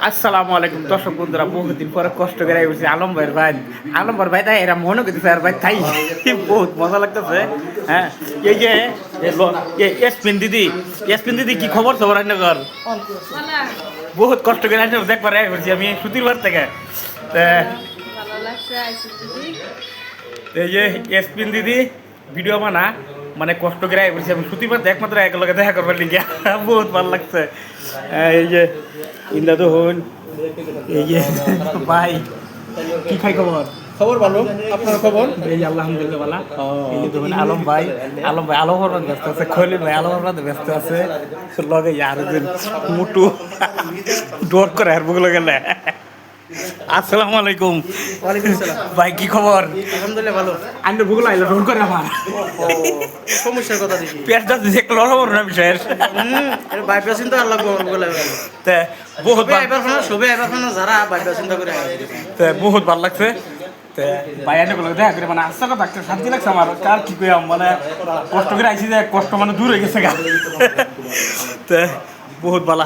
আসসালামু আলাইকুম দর্শক বন্ধুরা, বহুদিন পরে কষ্ট করে বলছি আলম ভাই তাই এরা মনে করতেছে আর ভাই তাই বহুত মজা লাগতেছে। হ্যাঁ, এই যে এসপিন দিদি কি খবর সবার রান্নাঘর বহুত কষ্ট করে দেখবার বলছি আমি সুতির বার থেকে। এই যে এসপিন দিদি ভিডিও বানা মানে কষ্ট করে বলছি আমি সুতির বার একমাত্র একলগে দেখা করবার লিখে বহুত ভালো লাগছে। এই যে ইন্দা তো হন, এই যে ভাই কি খাই খবর? খবর ভালো, আপনার খবর? এই যে আলহামদুলিল্লাহ ভালো। এই যে দেখুন আলম ভাই আলম হরমান ব্যস্ত আছে, খলিল ভাই আলম হরমান ব্যস্ত আছে, লগে আর মুটু ডোর করে আর বুগলো গেলে। আসসালামু আলাইকুম। ওয়ালাইকুম আসসালাম। ভাই কি খবর? আলহামদুলিল্লাহ ভালো। আন্ডার বুগলো আইলো ডোর করে আমার সমস্যার কথা দেখি পেটটা দেখলে লড়াবো না বিষয়ের বাইপাস চিন্তা আর লাগবো বলে তে বহুত সবে এবার যারা বাইপাস চিন্তা করে তে বহুত ভালো লাগছে। তে বাইরে গুলো দেখা করে মানে আশা কথা একটা শান্তি লাগছে আমার, কার কি কইয়াম মানে কষ্ট করে আইছি যে কষ্ট মানে দূর হয়ে গেছে গা। তে বহুত ভালো।